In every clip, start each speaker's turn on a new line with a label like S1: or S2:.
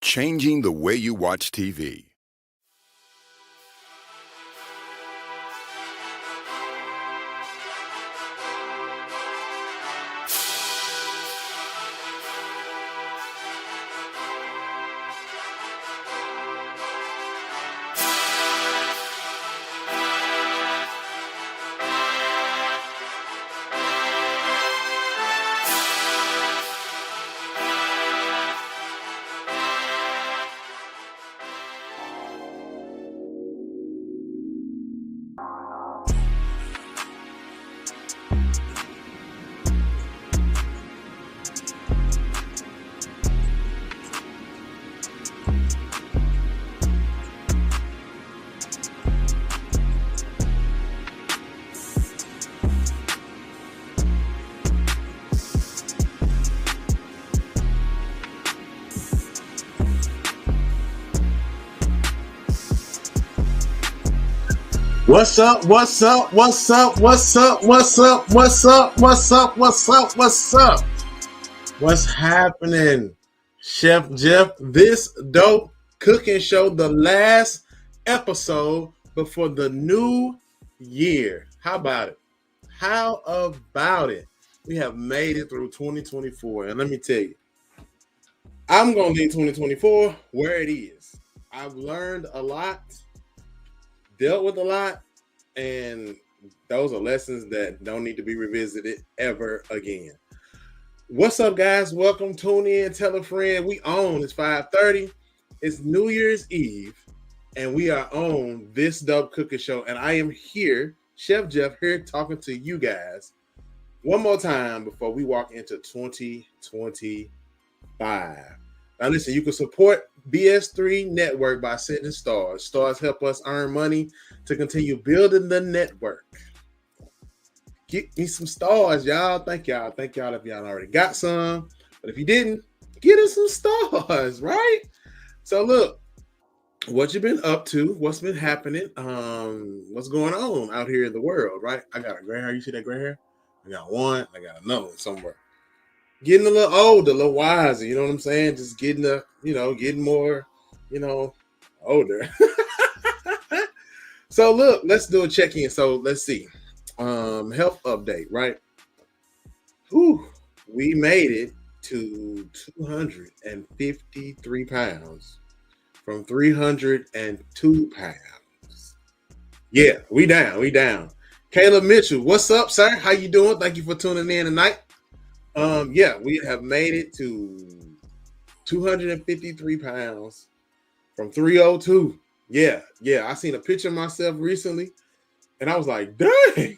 S1: Changing the way you watch TV.
S2: What's up? What's up? What's up? What's up? What's up? What's up? What's up? What's up? What's up? What's happening? Chef Jeff, this dope cooking show, the last episode before the new year. How about it? How about it? We have made it through 2024. And let me tell you, I'm going to leave 2024 where it is. I've learned a lot, dealt with a lot, and those are lessons that don't need to be revisited ever again. What's up, guys? Welcome. Tune in, tell a friend. We on. It's 5:30. It's New Year's Eve, and we are on this dope cooking show. And I am here, Chef Jeff, here talking to you guys one more time before we walk into 2025. Now, listen, you can support BS3 Network by sending stars. Stars help us earn money to continue building the network. Get me some stars, y'all. Thank y'all. Thank y'all if y'all already got some. But if you didn't, get us some stars, right? So look, what you been up to? What's been happening? What's going on out here in the world, right? I got a gray hair. You see that gray hair? I got one. I got another one somewhere. Getting a little older, a little wiser, you know what I'm saying? Just getting getting more, older. So look, let's do a check-in. So let's see. Health update, right? Whew, we made it to 253 pounds from 302 pounds. Yeah, we down. Caleb Mitchell, what's up, sir? How you doing? Thank you for tuning in tonight. We have made it to 253 pounds from 302. Yeah. I seen a picture of myself recently, and I was like, dang.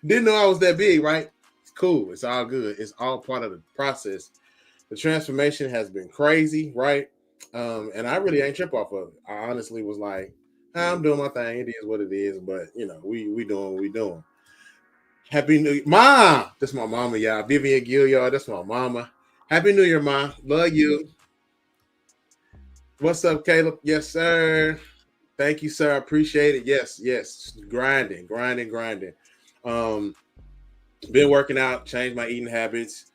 S2: Didn't know I was that big, right? It's cool. It's all good. It's all part of the process. The transformation has been crazy, right? And I really ain't trip off of it. I honestly was like, I'm doing my thing. It is what it is, but we doing what we doing. Happy New Year, Ma. That's my mama, y'all. Vivian Gilliard, that's my mama. Happy New Year, Ma. Love you. What's up, Caleb? Yes, sir. Thank you, sir. I appreciate it. Yes. Grinding. Been working out, changed my eating habits,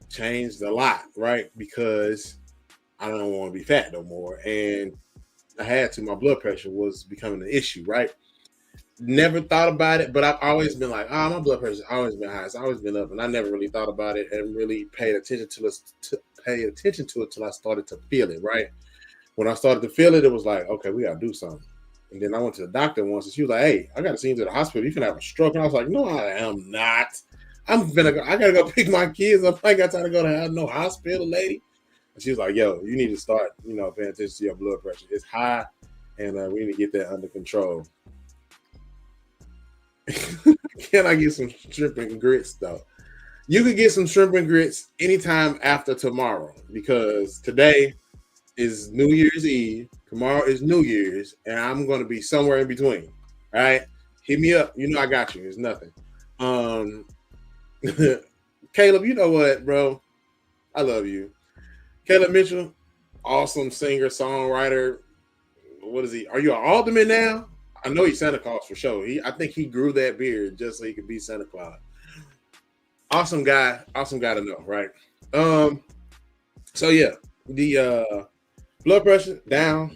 S2: changed a lot, right? Because I don't want to be fat no more. And I had to. My blood pressure was becoming an issue, right? Never thought about it, but I've always been like, my blood pressure's always been high. It's always been up, and I never really thought about it and really paid attention to it till I started to feel it, right? When I started to feel it, it was like, okay, we gotta do something. And then I went to the doctor once, and she was like, hey, I gotta send you to the hospital. You can have a stroke. And I was like, no, I am not. I gotta go pick my kids up. I ain't got time to go to no hospital, lady. And she was like, yo, you need to start, paying attention to your blood pressure. It's high, and we need to get that under control. Can I get some shrimp and grits though? You can get some shrimp and grits anytime after tomorrow, because today is New Year's Eve, tomorrow is New Year's, and I'm going to be somewhere in between. All right, hit me up. I got you. It's nothing. Caleb, you know what, bro? I love you. Caleb Mitchell, awesome singer, songwriter. What is he? Are you an alderman now? I know he's Santa Claus for sure. I think he grew that beard just so he could be Santa Claus. Awesome guy to know, right? So yeah, The blood pressure down.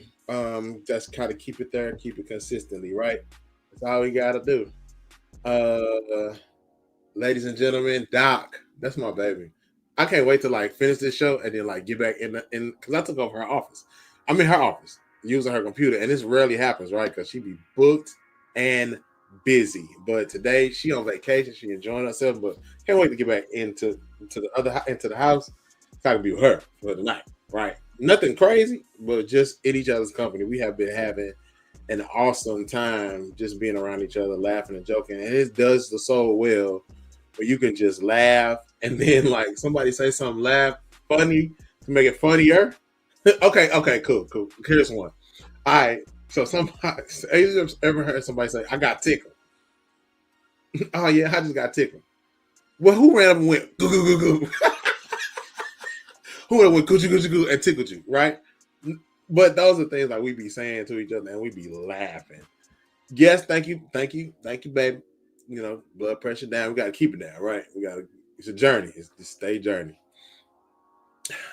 S2: Just kind of keep it there, keep it consistently, right? That's all we gotta do. Uh, ladies and gentlemen, Doc, that's my baby. I can't wait to like finish this show and then like get back in because I took over her office. I'm in her office using her computer, and this rarely happens, right? Because she be booked and busy. But today she on vacation, she enjoying herself, but can't wait to get back into the house. So I can be with her for the night, right? Nothing crazy, but just in each other's company. We have been having an awesome time just being around each other, laughing and joking, and it does the soul well where you can just laugh and then like somebody say something laugh funny to make it funnier. Okay, cool. Here's one. All right. So somebody you ever heard somebody say, I got tickled. Oh yeah, I just got tickled. Well, who ran up and went goo goo goo goo? Who ran up and went coochie goo and tickled you, right? But those are things like we be saying to each other and we be laughing. Yes, thank you, baby. You know, blood pressure down. We gotta keep it down, right? It's a journey. It's a stay journey.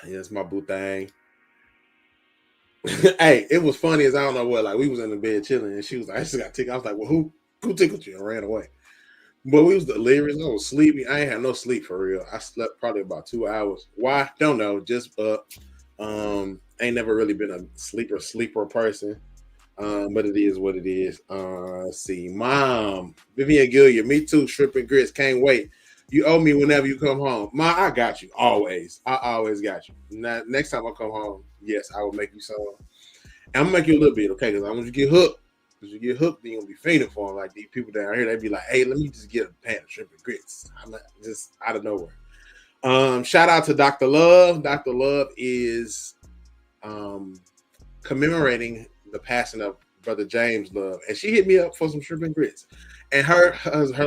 S2: Yeah, it's my boo thing. Hey, it was funny as I don't know what. Like we was in the bed chilling, and she was like, "I just got tickled." I was like, "Well, who tickled you?" And ran away. But we was delirious. I was sleepy. I ain't had no sleep for real. I slept probably about 2 hours. Why? Don't know. Just up. Ain't never really been a sleeper person. But it is what it is. Let's see. Mom, Vivian Gilliard, me too. Shrimp and grits. Can't wait. You owe me whenever you come home. Ma, I got you. Always. I always got you. Now, next time I come home, yes, I will make you some. And I'm gonna make you a little bit, okay? Because I want you to get hooked. Because you get hooked, then you'll be fainting for them. Like these people down here, they be like, hey, let me just get a pan of shrimp and grits. I'm not just out of nowhere. Shout out to Dr. Love. Dr. Love is commemorating the passing of Brother James Love, and she hit me up for some shrimp and grits. And her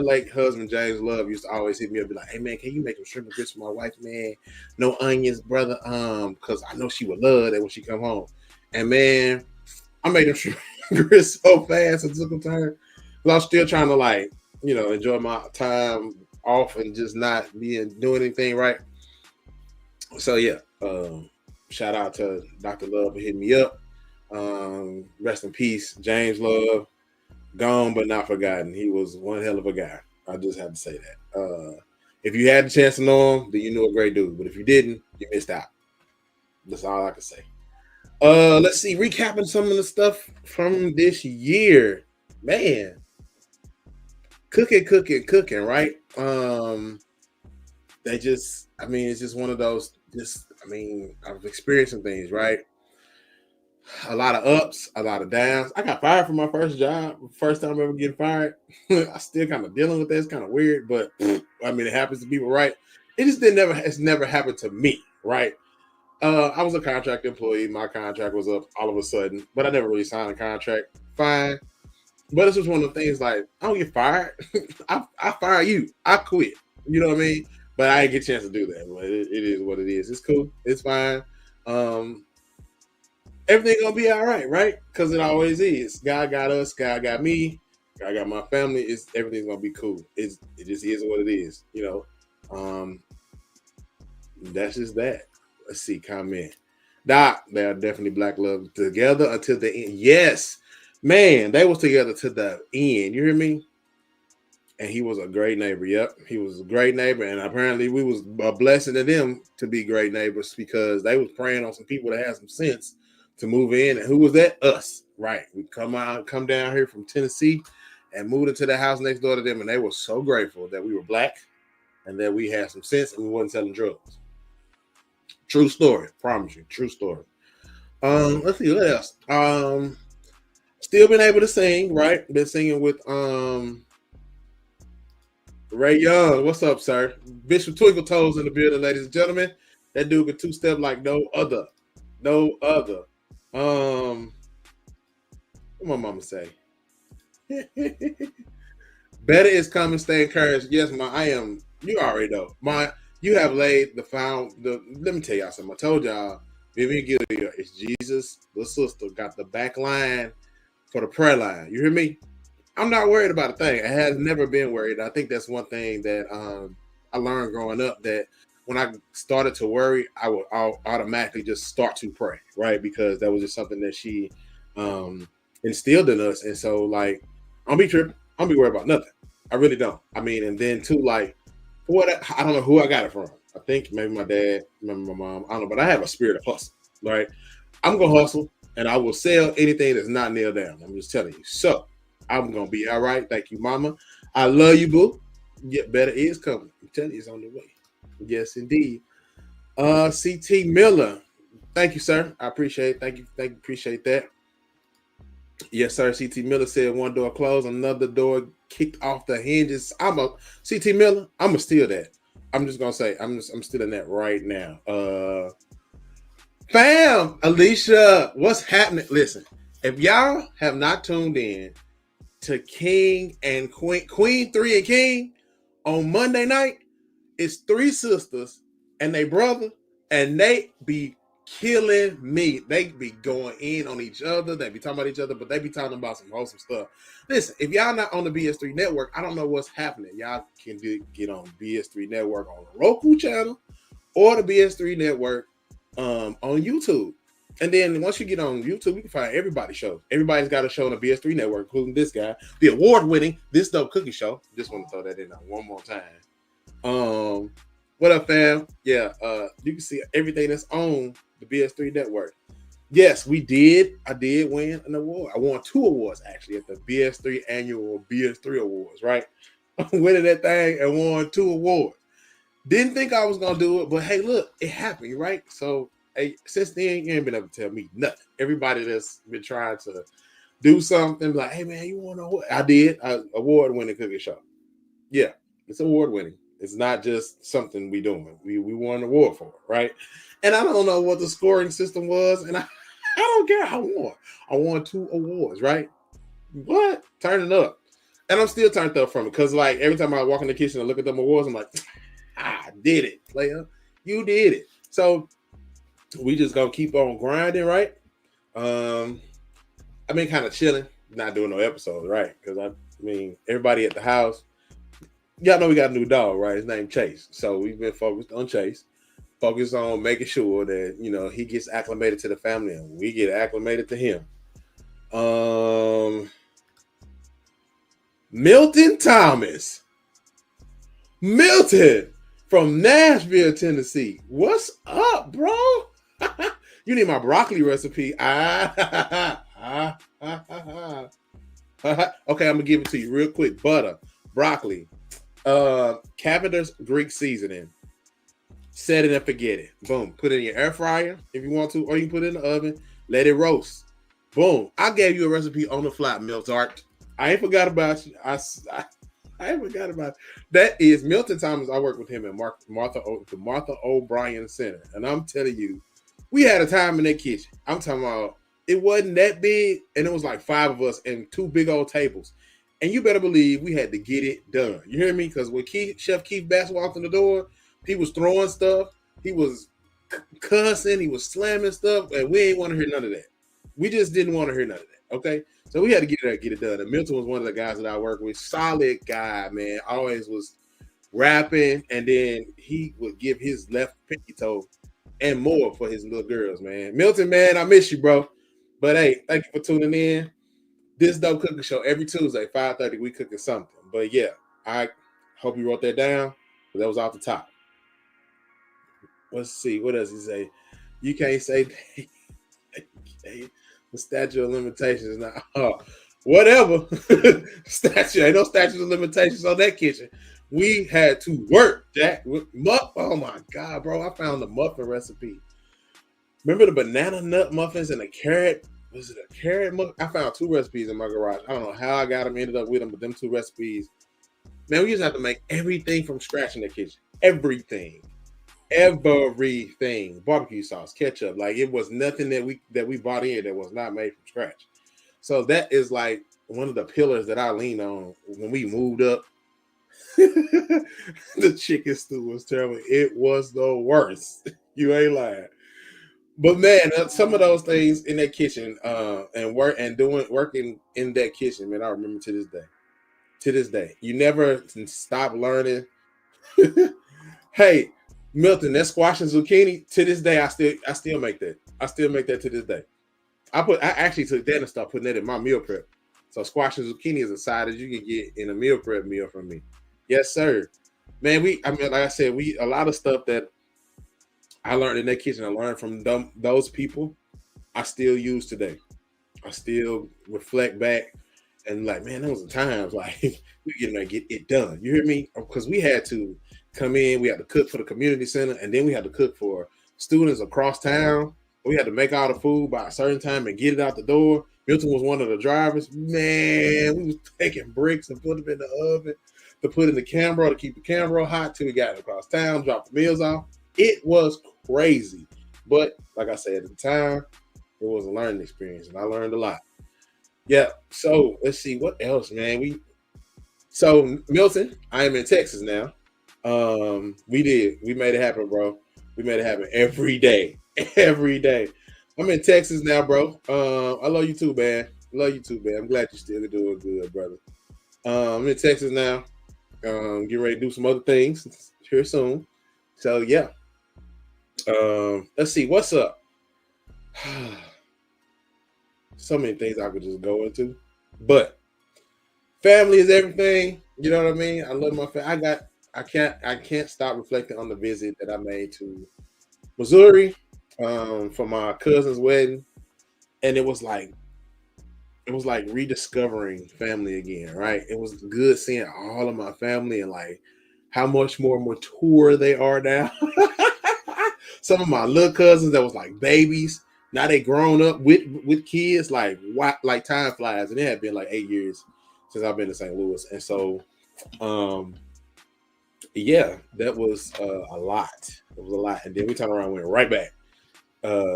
S2: late husband James Love used to always hit me up, be like, "Hey man, can you make some shrimp and grits for my wife, man? No onions, brother, because I know she would love that when she come home." And man, I made them shrimp and grits so fast and took them to her. But I'm still trying to like, enjoy my time off and just not doing anything right. So yeah, shout out to Dr. Love for hitting me up. Rest in peace, James Love. Gone but not forgotten. He was one hell of a guy. I just have to say that. If you had the chance to know him, then you knew a great dude. But if you didn't, you missed out. That's all I can say. Let's see. Recapping some of the stuff from this year. Man. Cooking, right? It's just one of those, I've experienced some things, right? A lot of ups, a lot of downs. I got fired from my first job, first time ever getting fired. I still kind of dealing with that. It's kind of weird, but it happens to people, right? It's never happened to me, right? I was a contract employee. My contract was up all of a sudden, but I never really signed a contract. Fine. But it's just one of the things like, I don't get fired. I fire you. I quit. You know what I mean? But I didn't get a chance to do that. But it is what it is. It's cool. It's fine. Everything gonna be all right? Because it always is. God got us. God got me. God got my family. Everything's gonna be cool. It just is what it is. That's just that. Let's see. Comment. Doc, they are definitely black love together until the end. Yes, man, they was together to the end. You hear me? And he was a great neighbor. Yep, he was a great neighbor, and apparently we was a blessing to them to be great neighbors because they was praying on some people that had some sense to move in. And who was that? Us, right? We come down here from Tennessee and moved into the house next door to them, and they were so grateful that we were black and that we had some sense and we wasn't selling drugs. True story, promise you, true story. Let's see what else. Still been able to sing, right? Been singing with Ray Young. What's up, sir? Bishop Twinkle Toes in the building, ladies and gentlemen. That dude could two-step like no other. No other. What my mama say? Better is coming. Stay encouraged. Yes, I am. You already know. You have laid let me tell y'all something. I told y'all, Vivian Gilliard is Jesus, the sister, got the back line for the prayer line. You hear me? I'm not worried about a thing. I have never been worried. I think that's one thing that I learned growing up, that when I started to worry, I'll automatically just start to pray, right? Because that was just something that she instilled in us. And so, like, I don't be tripping. I don't be worried about nothing. I really don't. I mean, and then too, like, what I don't know who I got it from. I think maybe my dad, maybe my mom. I don't know, but I have a spirit of hustle, right? I'm gonna hustle, and I will sell anything that's not nailed down. I'm just telling you. So I'm gonna be all right. Thank you, Mama. I love you, boo. Get better is coming. I'm telling you, it's on the way. Yes, indeed. CT Miller. Thank you, sir. I appreciate it. Thank you. Appreciate that. Yes, sir. CT Miller said one door closed, another door kicked off the hinges. CT Miller, I'm gonna steal that. I'm just gonna say I'm stealing that right now. Fam, Alicia, what's happening? Listen, if y'all have not tuned in to King and Queen 3 and King on Monday night, it's three sisters and they brother, and they be killing me. They be going in on each other. They be talking about each other, but they be talking about some wholesome stuff. Listen, if y'all not on the BS3 network, I don't know what's happening. Y'all can get on BS3 network on the Roku channel or the BS3 network on YouTube. And then once you get on YouTube, you can find everybody's shows. Everybody's got a show on the BS3 network, including this guy, the award-winning This Dope Cookie Show. Just want to throw that in there one more time. What up, fam? Yeah, you can see everything that's on the BS3 network. Yes, we did. I did win an award. I won 2 awards actually at the BS3 annual BS3 awards, right? Winning that thing and won 2 awards. Didn't think I was gonna do it, but hey, look, it happened, right? So hey, since then, you ain't been able to tell me nothing. Everybody that's been trying to do something, like, hey man, you want to award? I did. Award-winning cookie show. Yeah, it's award-winning. It's not just something we doing. We won an award for it, right? And I don't know what the scoring system was, and I don't care. I won 2 awards, right? What? Turn it up. And I'm still turned up from it, because like every time I walk in the kitchen and look at them awards, I'm like, I did it, player. You did it. So we just gonna keep on grinding, right? I've been kind of chilling, not doing no episodes, right? Because I mean, everybody at the house, y'all know we got a new dog, right? His name Chase. So we've been focused on Chase, focused on making sure that, you know, he gets acclimated to the family and we get acclimated to him. Milton Thomas. Milton from Nashville, Tennessee. What's up, bro? You need my broccoli recipe. Okay, I'm gonna give it to you real quick. Butter, broccoli, Cavender's Greek seasoning. Set it and forget it. Boom. Put it in your air fryer if you want to, or you can put it in the oven. Let it roast. Boom. I gave you a recipe on the fly, Miltart. I ain't forgot about you. I ain't forgot about it. That is Milton Thomas. I work with him at the Martha O'Brien Center, and I'm telling you, we had a time in that kitchen. I'm talking about, it wasn't that big, and it was like 5 of us and 2 big old tables. And you better believe we had to get it done. You hear me? Because when Chef Keith Bass walked in the door, he was throwing stuff, he was cussing, he was slamming stuff, and we ain't want to hear none of that. We just didn't want to hear none of that. Okay, so we had to get it done. And Milton was one of the guys that I work with. Solid guy, man. Always was rapping, and then he would give his left pinky toe and more for his little girls, man. Milton, man, I miss you, bro. But hey, thank you for tuning in. This Dope Cooking Show every Tuesday, 5:30. We cooking something. But yeah, I hope you wrote that down. That was off the top. Let's see. What does he say? You can't say the statute of limitations now. Whatever. Ain't no statute of limitations on that kitchen. We had to work, Jack. Oh my God, bro. I found the muffin recipe. Remember the banana nut muffins and the carrot? Was it a carrot muffin? I found 2 recipes in my garage. I don't know how I got them, ended up with them, but them 2 recipes. Man, we just have to make everything from scratch in the kitchen. Everything. Barbecue sauce, ketchup. Like, it was nothing that we bought in that was not made from scratch. So that is like one of the pillars that I leaned on when we moved up. The chicken stew was terrible. It was the worst. You ain't lying. But man, some of those things in that kitchen, and working in that kitchen, man, I remember to this day. To this day, you never stop learning. Hey, Milton, that squash and zucchini. To this day, I still make that. I still make that to this day. I actually took that and started putting that in my meal prep. So squash and zucchini is a side that you can get in a meal prep meal from me. Yes, sir. Man, I mean, like I said, we a lot of stuff that I learned in that kitchen. I learned from those people. I still use today. I still reflect back and like, man, those are times like we getting to get it done. You hear me? Because we had to come in, we had to cook for the community center, and then we had to cook for students across town. We had to make all the food by a certain time and get it out the door. Milton was one of the drivers. Man, we was taking bricks and put them in the oven to put in the camera to keep the camera hot till we got it across town, drop the meals off. It was crazy. But like I said, at the time, it was a learning experience, and I learned a lot. Yeah. So let's see what else, man. So Milton, I am in Texas now. We made it happen, bro. We made it happen every day, every day. I'm in Texas now, bro. I love you too, man. Love you too, man. I'm glad you're still doing good, brother. I'm in Texas now. Get ready to do some other things here soon. So yeah. Let's see what's up. So many things I could just go into, but family is everything. You know what I mean? I love my family. I can't stop reflecting on the visit that I made to Missouri for my cousin's wedding, and it was like rediscovering family again, right? It was good seeing all of my family and like how much more mature they are now. Some of my little cousins that was like babies, now they grown up with kids. Like time flies, and it had been like 8 years since I've been to St. Louis, and so um yeah, that was a lot. It was a lot, and then we turned around and went right back.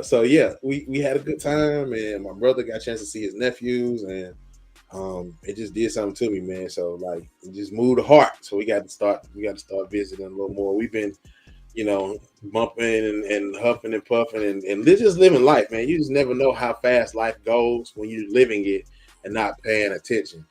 S2: So yeah, we had a good time, and my brother got a chance to see his nephews, and it just did something to me, man. So like, it just moved the heart. So we got to start visiting a little more. We've been, bumping and huffing and puffing and just living life, man. You just never know how fast life goes when you're living it and not paying attention.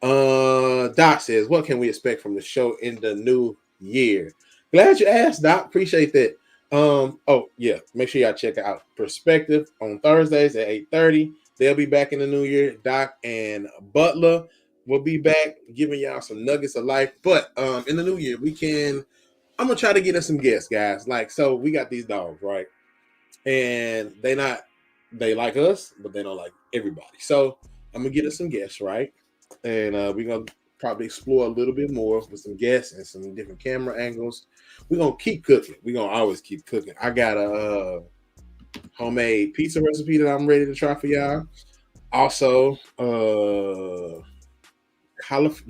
S2: Doc says, what can we expect from the show in the new year? Glad you asked, Doc. Appreciate that. Oh yeah, make sure y'all check out Perspective on Thursdays at 8:30. They'll be back in the new year. Doc and Butler will be back giving y'all some nuggets of life. But in the new year, I'm gonna try to get us some guests, guys. Like, so we got these dogs, right? And they like us, but they don't like everybody. So I'm gonna get us some guests, right? And we're gonna probably explore a little bit more with some guests and some different camera angles. We're gonna keep cooking. We're gonna always keep cooking. I got a homemade pizza recipe that I'm ready to try for y'all. Also,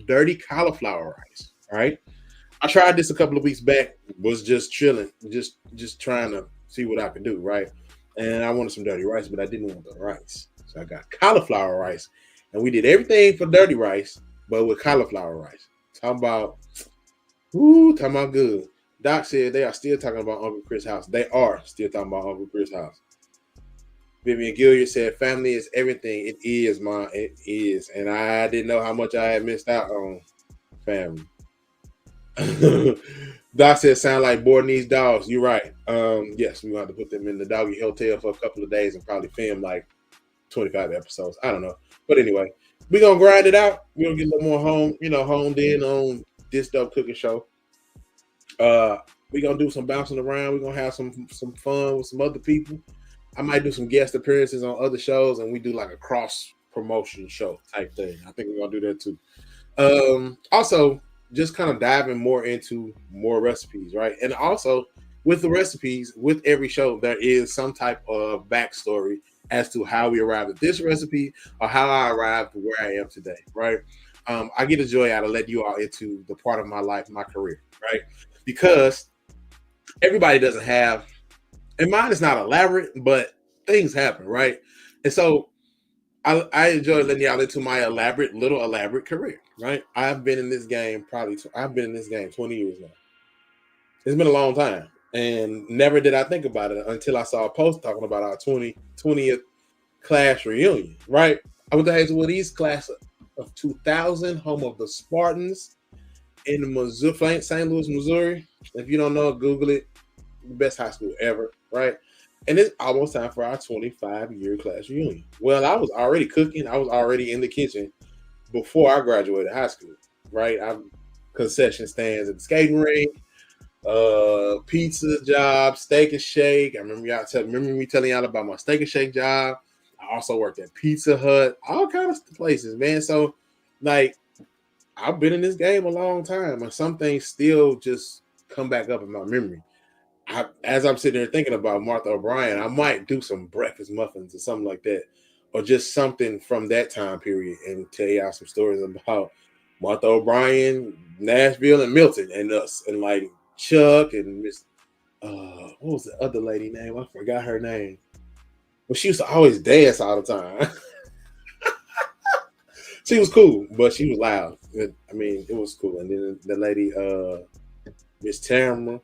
S2: dirty cauliflower rice. All right. I tried this a couple of weeks back. Was just chilling, just trying to see what I could do, right? And I wanted some dirty rice, but I didn't want the rice, so I got cauliflower rice. And we did everything for dirty rice, but with cauliflower rice. Talking about good. Doc said they are still talking about Uncle Chris' house. They are still talking about Uncle Chris' house. Vivian Gilliard said, family is everything. It is, Mom. It is. And I didn't know how much I had missed out on family. Doc said, sound like boarding these dogs. You're right. Yes, we're going to have to put them in the doggy hotel for a couple of days and probably film like 25 episodes. I don't know. But anyway, we're going to grind it out. We're going to get a little more honed in on this dope cooking show. We're going to do some bouncing around. We're going to have some fun with some other people. I might do some guest appearances on other shows, and we do like a cross promotion show type thing. I think we're going to do that too. Also, just kind of diving more into more recipes, right? And also with the recipes, with every show, there is some type of backstory as to how we arrived at this recipe or how I arrived to where I am today, right? I get a joy out of letting you all into the part of my life, my career, right? Because everybody doesn't have, and mine is not elaborate, but things happen, right? And so I enjoy letting y'all into my little elaborate career, right? I've been in this game 20 years now. It's been a long time. And never did I think about it until I saw a post talking about our 20th class reunion, right? I went to Hazelwood East class of 2000, home of the Spartans in St. Louis, Missouri. If you don't know, Google it. the best high school ever, right? And it's almost time for our 25-year class reunion. Well, I was already cooking. I was already in the kitchen before I graduated high school, right? I'm concession stands at the skating rink, pizza job, Steak and Shake. I remember me telling y'all about my Steak and Shake job. I also worked at Pizza Hut, all kinds of places, man. So, like, I've been in this game a long time, and some things still just come back up in my memory. As I'm sitting there thinking about Martha O'Brien, I might do some breakfast muffins or something like that, or just something from that time period, and tell y'all some stories about Martha O'Brien, Nashville, and Milton, and us, and like Chuck and Miss. What was the other lady name? I forgot her name. But she used to always dance all the time. She was cool, but she was loud. I mean, it was cool. And then the lady, Miss Tamara,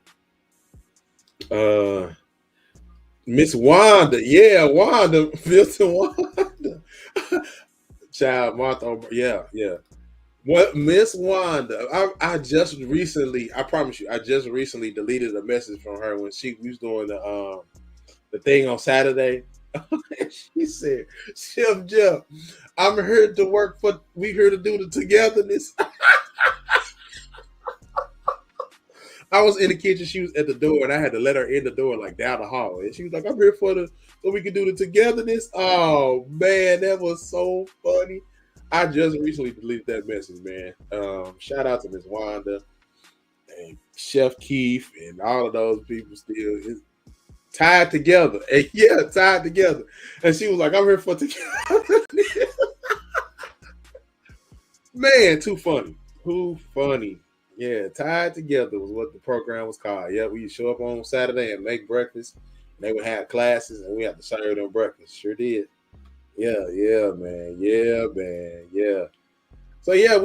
S2: Miss Wanda, yeah, Wanda, Milton Wanda, child Martha, yeah. What Miss Wanda? I just recently, I promise you, I just recently deleted a message from her when she was doing the thing on Saturday. She said, "Chef Jeff, I'm here to work for. We here to do the togetherness." I was in the kitchen. She was at the door, and I had to let her in the door, like down the hall. And she was like, "I'm here so we can do the togetherness." Oh man, that was so funny. I just recently deleted that message, man. Shout out to Miss Wanda and Chef Keith and all of those people still tied together. And yeah, tied together. And she was like, "I'm here for together." Man, too funny. Too funny. Yeah, tied together was what the program was called. Yeah, we show up on Saturday and make breakfast. And they would have classes, and we had to serve them breakfast. Sure did. Yeah, man. Yeah. So yeah,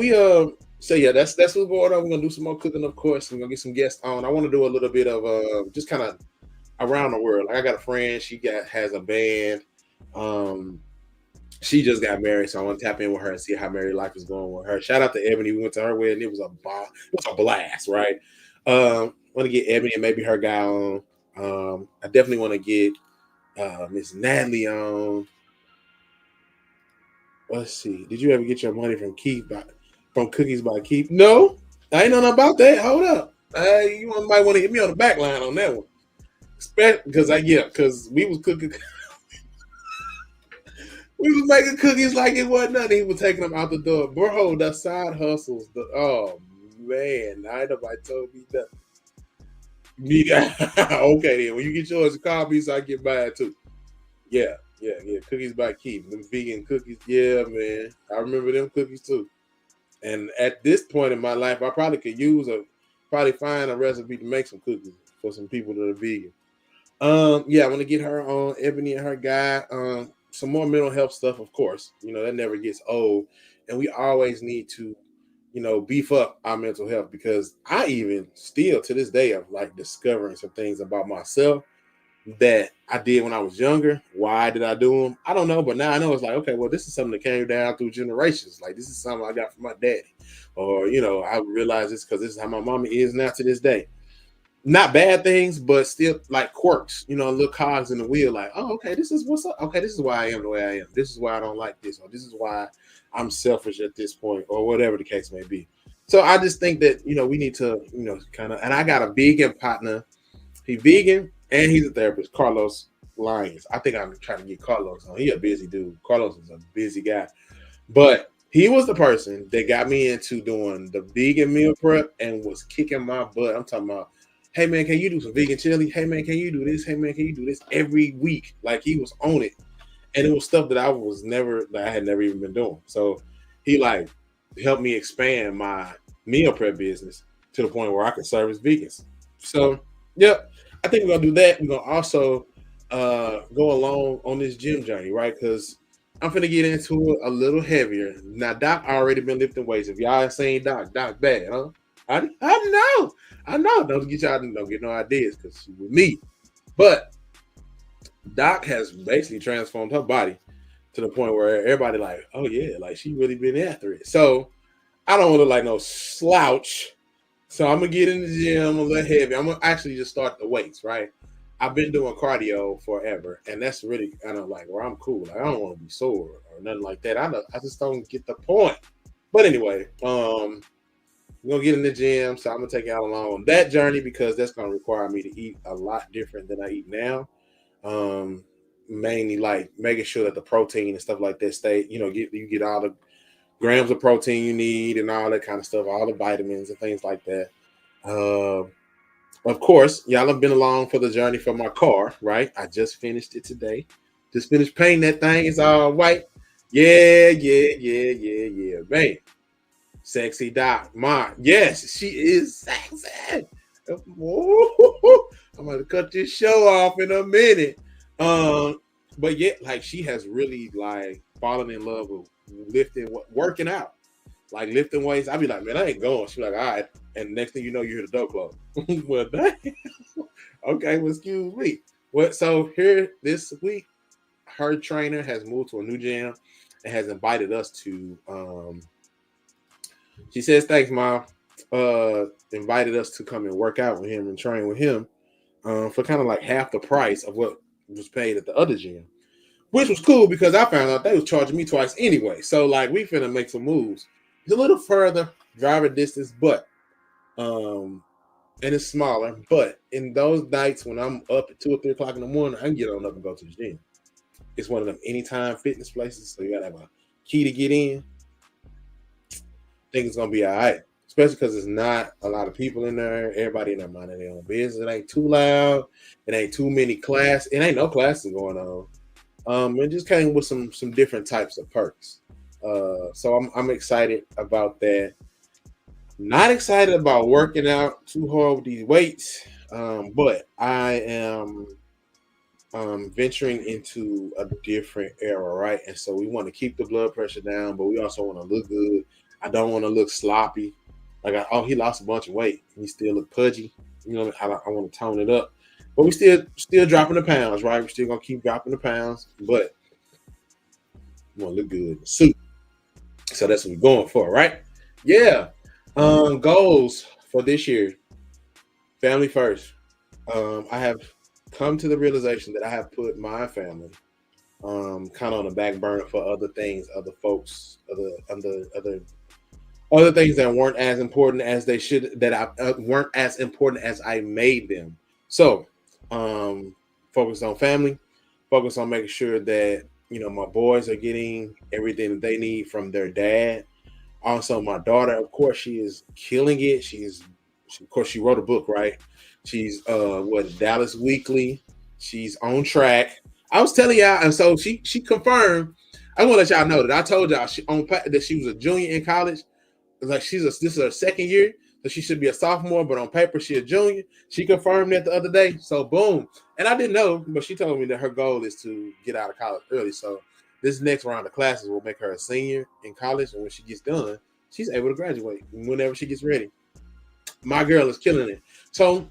S2: that's what's going on. We're gonna do some more cooking, of course. We're gonna get some guests on. I want to do a little bit of just kind of around the world. Like I got a friend, has a band. She just got married, so I want to tap in with her and see how married life is going with her. Shout out to Ebony. We went to her wedding. It was a blast, right? Want to get Ebony and maybe her guy on. I definitely want to get Miss Natalie on. Let's see. Did you ever get your money from from Cookies by Keith? No, I ain't know nothing about that. Hold up. You might want to hit me on the back line on that one. Because we was cooking. We was making cookies like it wasn't nothing. He was taking them out the door. Bro, the side hustles. Oh, man. I ain't nobody told me that. Okay, then. When you get yours, call me so I get mine, too. Yeah. Cookies by Keith. Them vegan cookies. Yeah, man. I remember them cookies, too. And at this point in my life, I probably could find a recipe to make some cookies for some people that are vegan. I want to get her on, Ebony and her guy. Some more mental health stuff, of course. That never gets old. And we always need to, beef up our mental health, because I even still to this day of like discovering some things about myself that I did when I was younger. Why did I do them? I don't know. But now I know it's like, okay, well, this is something that came down through generations. Like this is something I got from my daddy. Or, I realized this because this is how my mama is now to this day. Not bad things, but still like quirks, little cogs in the wheel. Like, oh, okay, this is what's up. Okay, this is why I am the way I am. This is why I don't like this, or this is why I'm selfish at this point, or whatever the case may be. So I just think that we need to kind of. And I got a vegan partner. He's vegan and he's a therapist, Carlos Lyons. I think I'm trying to get Carlos on. He's a busy dude. Carlos is a busy guy, but he was the person that got me into doing the vegan meal prep and was kicking my butt. I'm talking about, hey man, can you do some vegan chili? Hey man, can you do this? Hey man, can you do this every week? Like he was on it. And it was stuff that I had never even been doing. So he like helped me expand my meal prep business to the point where I can service vegans. So I think we're gonna do that. We're gonna also go along on this gym journey, right? Because I'm gonna get into it a little heavier. Now Doc already been lifting weights. If y'all ain't seen Doc bad, huh? I know. Don't get no ideas because she with me. But Doc has basically transformed her body to the point where everybody like, oh yeah, like she really been after it. So I don't want to look like no slouch. So I'm gonna get in the gym a little heavy. I'm gonna actually just start the weights, right? I've been doing cardio forever, and that's really kind of like where I'm cool. Like, I don't want to be sore or nothing like that. I just don't get the point. But anyway, we're gonna get in the gym, so I'm gonna take y'all along on that journey because that's gonna require me to eat a lot different than I eat now. Um, Mainly like making sure that the protein and stuff like that stay, you get all the grams of protein you need and all that kind of stuff, all the vitamins and things like that. Uh, of course, y'all have been along for the journey for my car, right? I just finished it today. Just finished painting that thing. It's all white. Yeah, yeah, yeah, yeah, yeah, man. Sexy Doc, Ma. Yes, she is sexy. Woo-hoo-hoo. I'm gonna cut this show off in a minute. But yet, like she has really like fallen in love with working out, like lifting weights. I'd be like, man, I ain't going. She's like, all right. And next thing you know, you hear the door close. Well, dang. Okay, well, excuse me. Well, so here this week, her trainer has moved to a new gym and has invited us to she says, thanks, Mom. Invited us to come and work out with him and train with him for kind of like half the price of what was paid at the other gym, which was cool because I found out they was charging me twice anyway. So like we finna make some moves. It's a little further driver distance, but and it's smaller. But in those nights when I'm up at 2 or 3 o'clock in the morning, I can get on up and go to the gym. It's one of them anytime fitness places, so you gotta have a key to get in. Think it's gonna be all right, especially because it's not a lot of people in there. Everybody in there minding their own business. It ain't too loud. It ain't too many class. It ain't no classes going on. It just came with some different types of perks. So I'm excited about that. Not excited about working out too hard with these weights, but I am venturing into a different era, right? And so we want to keep the blood pressure down, but we also want to look good. I don't want to look sloppy. Like, he lost a bunch of weight. He still look pudgy. I want to tone it up, but we still dropping the pounds, right? We're still gonna keep dropping the pounds, but we want to look good in the suit. So that's what we're going for, right? Yeah. Goals for this year: family first. I have come to the realization that I have put my family kind of on the back burner for other things, other folks, other things that weren't as important as they should, that weren't as important as I made them. So, focus on family, focus on making sure that my boys are getting everything that they need from their dad. Also, my daughter, of course, she is killing it. Of course, she wrote a book, right? She's Dallas Weekly. She's on track. I was telling y'all, and so she confirmed. I want to let y'all know that I told y'all that she was a junior in college. It's like this is her second year, so she should be a sophomore, but on paper she a junior. She confirmed that the other day. So boom. And I didn't know, but she told me that her goal is to get out of college early. So this next round of classes will make her a senior in college, and when she gets done, she's able to graduate whenever she gets ready. My girl is killing it. So,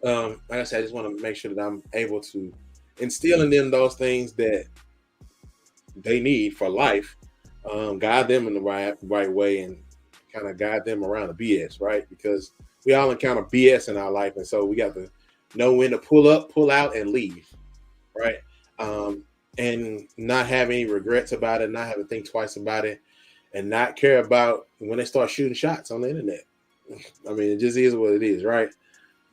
S2: like I said, I just want to make sure that I'm able to instill in them those things that they need for life, guide them in the right way, and kind of guide them around the BS, right? Because we all encounter BS in our life, and so we got to know when to pull up, pull out, and leave, right? And not have any regrets about it, not have to think twice about it, and not care about when they start shooting shots on the internet. I mean, it just is what it is, right?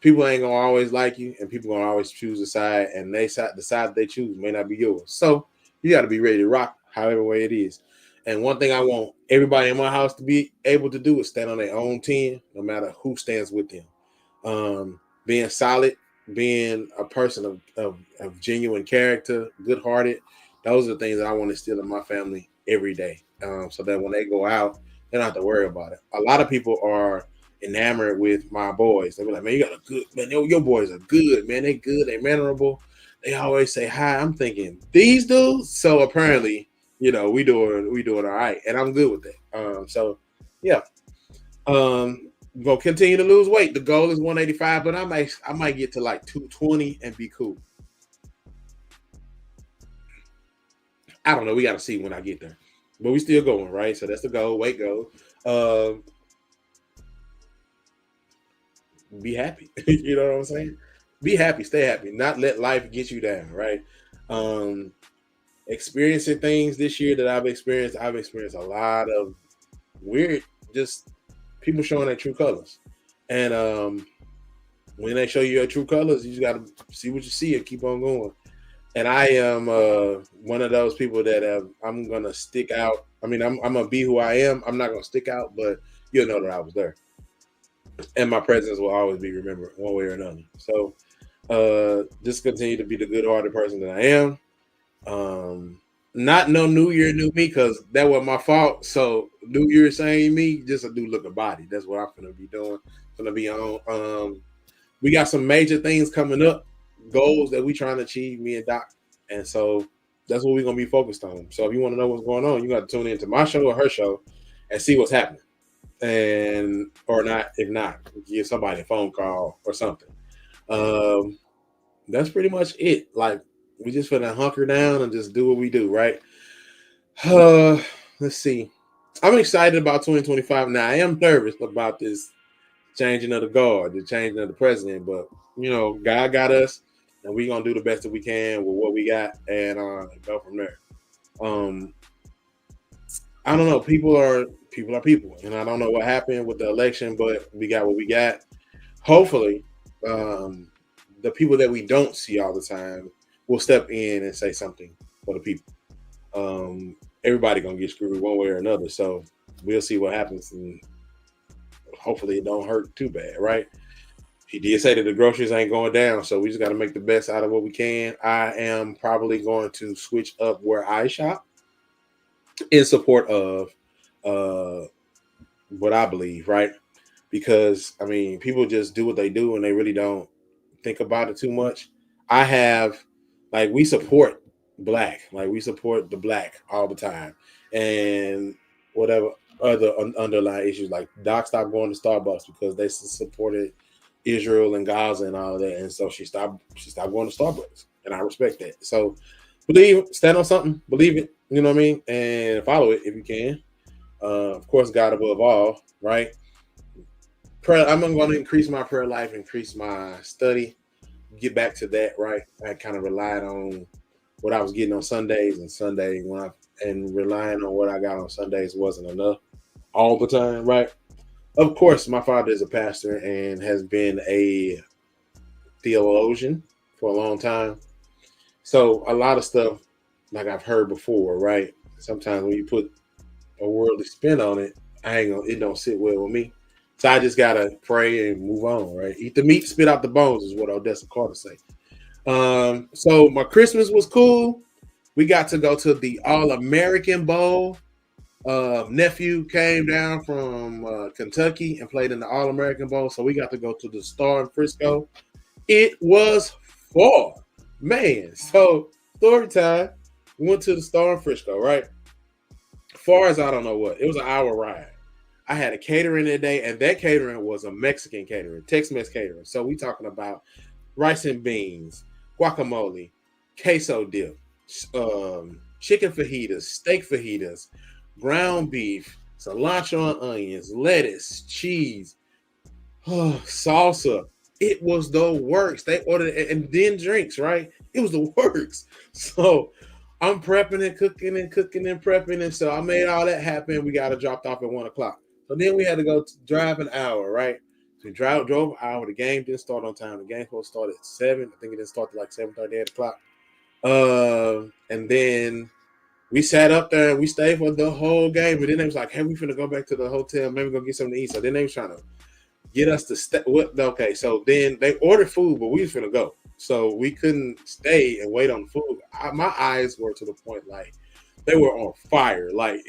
S2: People ain't gonna always like you, and people gonna always choose a side, and the side they choose may not be yours. So you got to be ready to rock, however way it is. And one thing I want everybody in my house to be able to do is stand on their own 10, no matter who stands with them. Being solid, being a person of genuine character, good-hearted. Those are the things that I want to instill in my family every day, so that when they go out, they don't have to worry about it. A lot of people are enamored with my boys. They be like, man, you got a good man. Your boys are good, man. They good. They mannerable. They always say hi. I'm thinking these dudes. So apparently, we doing all right, and I'm good with that. So yeah, gonna continue to lose weight. The goal is 185, but I might get to like 220 and be cool. I don't know. We got to see when I get there, but we still going, right? So that's the goal. Weight goal. be happy. You know what I'm saying? Be happy, stay happy, not let life get you down, right? Um, Experiencing things this year that I've experienced a lot of weird, just people showing their true colors. And when they show you your true colors, you just got to see what you see and keep on going. And I am one of those people that I'm gonna stick out. I mean, I'm gonna be who I am. I'm not gonna stick out, but you'll know that I was there, and my presence will always be remembered one way or another. So, just continue to be the good-hearted person that I am. Not no New Year, new me, because that was my fault. So New Year, same me, just a new looking body. That's what I'm gonna be doing. Gonna be on. We got some major things coming up, goals that we trying to achieve, me and Doc, and so that's what we're gonna be focused on. So if you want to know what's going on, you got to tune into my show or her show and see what's happening, and or not. If not, give somebody a phone call or something. Um, that's pretty much it. Like we just finna hunker down and just do what we do, right? Uh, let's see. I'm excited about 2025. Now I am nervous about this changing of the guard, the changing of the president, but God got us, and we gonna do the best that we can with what we got, and go from there. Um, I don't know. People, and I don't know what happened with the election, but we got what we got. Hopefully, um, the people that we don't see all the time will step in and say something for the people. Everybody gonna get screwed one way or another, so we'll see what happens, and hopefully it don't hurt too bad, right? He did say that the groceries ain't going down, so we just got to make the best out of what we can. I am probably going to switch up where I shop in support of uh, what I believe, right? Because I mean, people just do what they do and they really don't think about it too much. I have, like, we support black, like we support the black all the time, and whatever other underlying issues, like Doc stopped going to Starbucks because they supported Israel and Gaza and all of that, and so she stopped going to Starbucks, and I respect that. So believe, stand on something, believe it, you know what I mean, and follow it if you can. Of course, God above all, right? Prayer. I'm going to increase my prayer life, increase my study, get back to that, right? I kind of relied on what I was getting on Sundays, and relying on what I got on Sundays wasn't enough all the time, right? Of course, my father is a pastor and has been a theologian for a long time. So a lot of stuff, like I've heard before, right? Sometimes when you put a worldly spin on it, it don't sit well with me. So I just gotta pray and move on, right? Eat the meat, spit out the bones is what Odessa Carter say. So my Christmas was cool. We got to go to the All American Bowl. Nephew came down from Kentucky and played in the All American Bowl, so we got to go to the Star in Frisco. It was far, man. So story time. We went to the Star in Frisco, right? Far as I don't know what. It was an hour ride. I had a catering that day, and that catering was a Mexican catering, Tex-Mex catering. So we talking about rice and beans, guacamole, queso dip, chicken fajitas, steak fajitas, ground beef, cilantro and onions, lettuce, cheese, salsa. It was the works. They ordered it, and then drinks, right? It was the works. So I'm prepping and cooking and cooking and prepping. And so I made all that happen. We got it dropped off at 1:00. So then we had to go drive an hour, right? So we drove an hour. The game didn't start on time. The game supposed to start at 7. I think it didn't start till like 7:30, 8 o'clock. And then we sat up there and we stayed for the whole game. And then they was like, hey, we finna go back to the hotel. Maybe go get something to eat. So then they was trying to get us to stay. Okay, so then they ordered food, but we was finna go. So we couldn't stay and wait on the food. My eyes were to the point like they were on fire. Like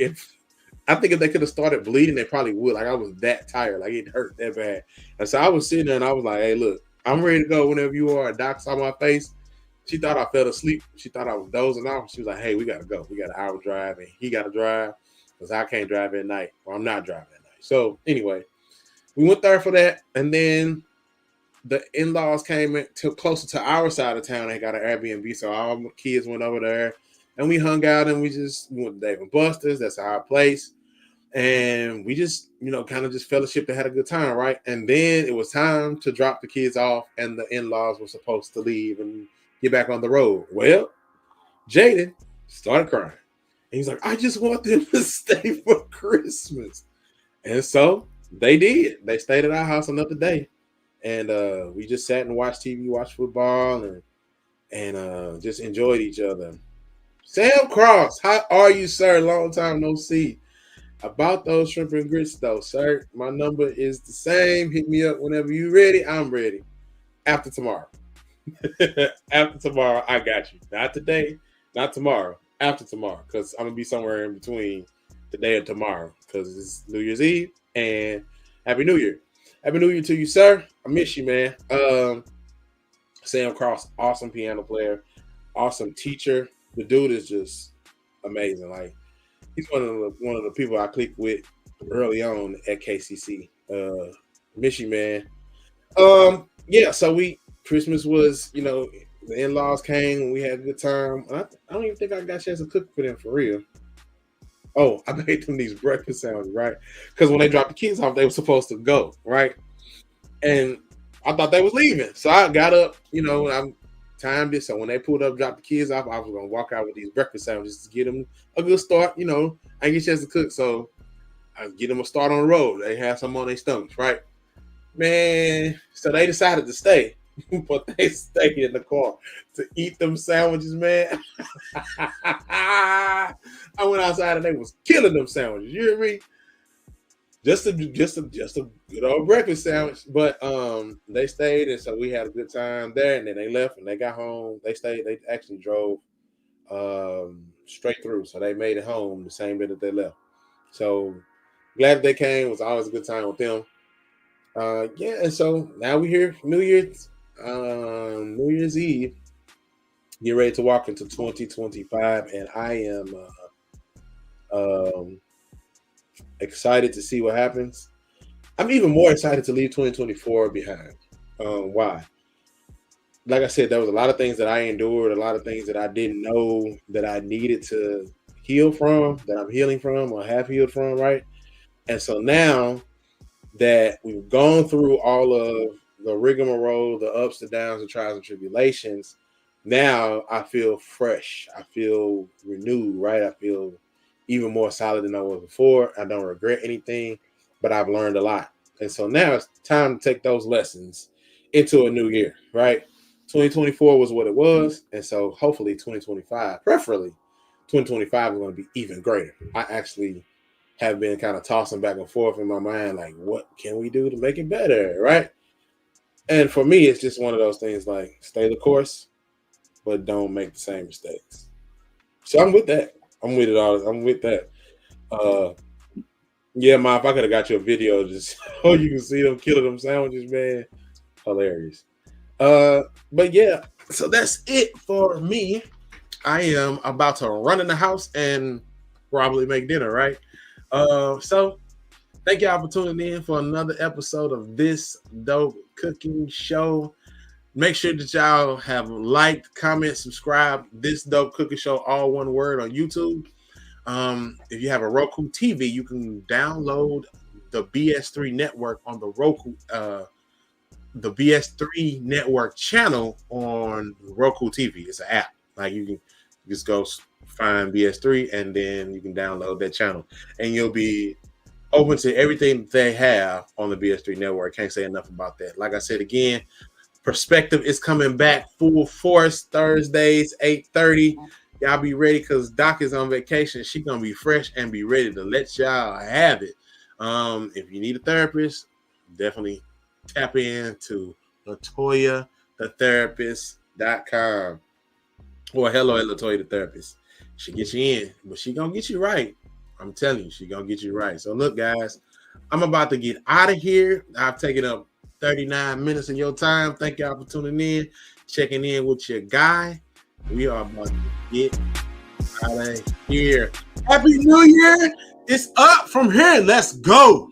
S2: I think if they could have started bleeding, they probably would. Like I was that tired. Like it hurt that bad. And so I was sitting there and I was like, hey, look, I'm ready to go whenever you are. Doc saw my face. She thought I fell asleep. She thought I was dozing off. She was like, hey, we got to go. We got an hour drive, and he got to drive because I can't drive at night, or I'm not driving at night. So anyway, we went there for that. And then the in-laws came closer to our side of town. They got an Airbnb. So all my kids went over there, and we hung out, and we went to Dave & Buster's. That's our place. And we just, kind of just fellowship and had a good time, right? And then it was time to drop the kids off, and the in-laws were supposed to leave and get back on the road. Well, Jaden started crying. And he's like, I just want them to stay for Christmas. And so they did. They stayed at our house another day. And we just sat and watched TV, watched football, and just enjoyed each other. Sam Cross, how are you, sir? Long time no see. About those shrimp and grits, though, sir, my number is the same. Hit me up whenever you're ready. I'm ready. After tomorrow. After tomorrow, I got you. Not today, not tomorrow. After tomorrow, because I'm going to be somewhere in between today and tomorrow, because it's New Year's Eve, and Happy New Year. Happy New Year to you, sir. I miss you, man. Sam Cross, awesome piano player, awesome teacher. The dude is just amazing. Like, he's one of the people I clicked with early on at KCC. Miss you, man. Yeah. So Christmas was, the in-laws came and we had a good time. I don't even think I got a chance to cook for them for real. Oh, I made them these breakfast sandwiches, right? Because when they dropped the kids off, they were supposed to go, right? And I thought they was leaving, so I got up, I timed it. So when they pulled up, dropped the kids off, I was gonna walk out with these breakfast sandwiches to get them a good start. I didn't get a chance to cook, so I get them a start on the road. They have some on their stomachs, right? Man, so they decided to stay, but they stayed in the car to eat them sandwiches, man. I went outside and they was killing them sandwiches. You hear me? Just a good old breakfast sandwich. But they stayed, and so we had a good time there. And then they left and they got home. They stayed. They actually drove straight through, so they made it home the same day that they left. So glad that they came. It was always a good time with them. Yeah, and so now we're here, New Year's Eve. Get ready to walk into 2025, and I am excited to see what happens. I'm even more excited to leave 2024 behind. Why? Like I said, there was a lot of things that I endured, a lot of things that I didn't know that I needed to heal from, that I'm healing from or have healed from, right? And so now that we've gone through all of the rigmarole, the ups, the downs, the trials and tribulations, now I feel fresh. I feel renewed, right? I feel even more solid than I was before. I don't regret anything, but I've learned a lot. And so now it's time to take those lessons into a new year, right? 2024 was what it was. And so hopefully 2025, preferably 2025 is going to be even greater. I actually have been kind of tossing back and forth in my mind, like, what can we do to make it better, right? And for me, it's just one of those things like stay the course, but don't make the same mistakes. So I'm with that. I'm with it all. I'm with that. Yeah, Ma, if I could have got you a video just so you can see them killing them sandwiches, man. Hilarious. But yeah, so that's it for me. I am about to run in the house and probably make dinner, right? So thank y'all for tuning in for another episode of This Dope Cooking Show. Make sure that y'all have liked, comment, subscribe. This Dope Cooking Show, all one word, on YouTube. If you have a Roku TV, you can download the BS3 network on the Roku, the BS3 network channel on Roku TV. It's an app. Like you can just go find BS3 and then you can download that channel, and you'll be open to everything that they have on the BS3 network. Can't say enough about that. Like I said again, Perspective is coming back full force Thursdays, 8:30. Y'all be ready because Doc is on vacation. She's gonna be fresh and be ready to let y'all have it. If you need a therapist, definitely tap into LatoyaTheTherapist.com or hello at Latoya the Therapist. She gets you in, but she gonna get you right. I'm telling you, she gonna get you right. So look, guys, I'm about to get out of here. I've taken up 39 minutes of your time. Thank y'all for tuning in, checking in with your guy. We are about to get out of here. Happy New Year. It's up from here. Let's go.